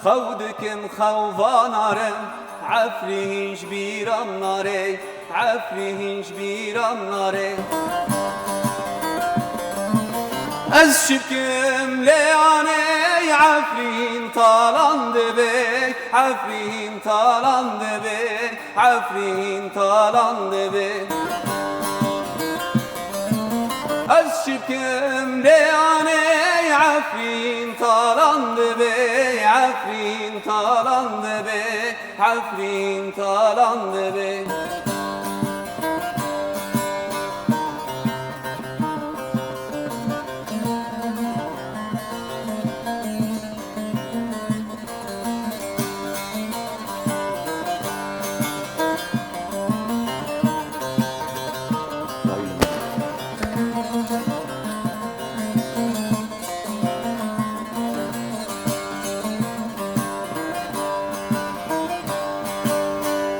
خودكم خوانارم عفريش بيرام ناري عفريش بيرام ناري از شبكم لياني عفرين طالند بي عفرين طالند بي عفرين طالند بي از شبكم لياني عفرين طالند بي عفرين طالند بي عفرين طالند بي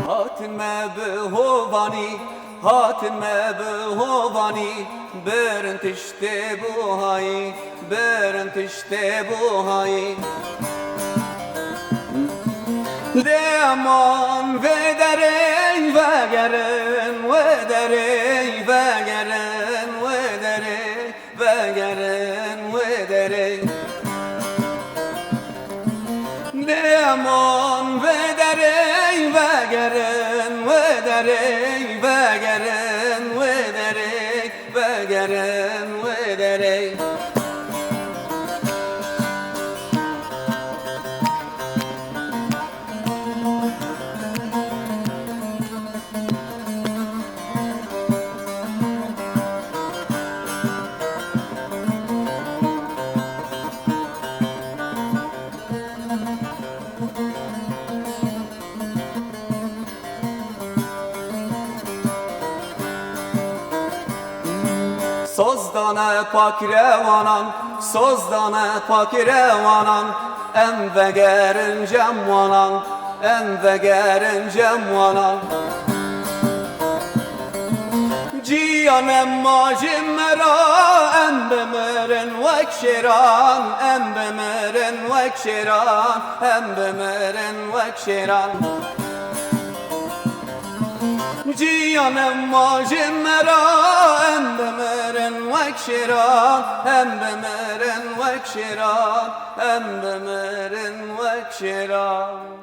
هاتم بهوانی هاتم بهوانی برن تشته بوهایی برن تشته بوهایی دیمان و دری و گرن و دری و گرن و دری و گرن و دری دیمان و دری و گرن و دری و گرن و دری و گرن و دری Sözdane pak revanan, sözdane pak revanan, em ve gerin cemvanan, em ve gerin cemvanan. Cihan emma cimmera, em bemerin vekşiran, em bemerin vekşiran, em bemerin vekşiran. Cihan emma cimmera, em bemerin vekşiran, em bemerin vekşiran, em bemerin vekşiran.